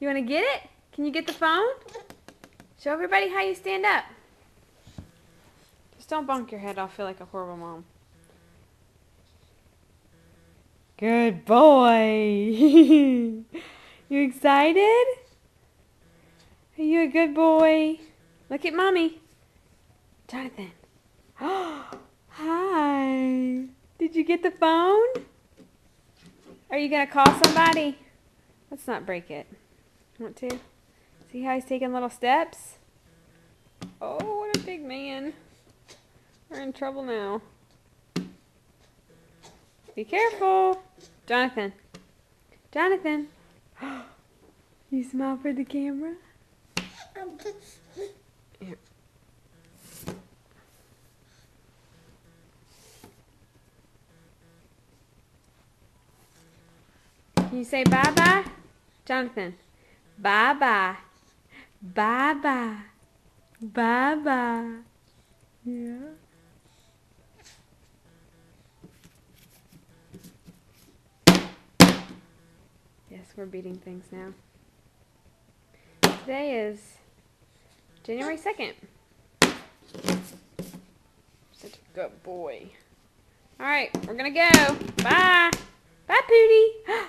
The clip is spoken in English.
You want to get it? Can you get the phone? Show everybody how you stand up. Just don't bonk your head. I'll feel like a horrible mom. Good boy. You excited? Are you a good boy? Look at Mommy. Jonathan. Hi. Did you get the phone? Are you going to call somebody? Let's not break it. Want to? See how he's taking little steps? Oh, what a big man. We're in trouble now. Be careful. Jonathan. Jonathan. You smile for the camera? Here. Can you say bye-bye? Jonathan. Bye-bye. Bye-bye. Bye-bye. Yeah. Yes, we're beating things now. Today is January 2nd. Such a good boy. All right, we're going to go. Bye. Bye, Pootie.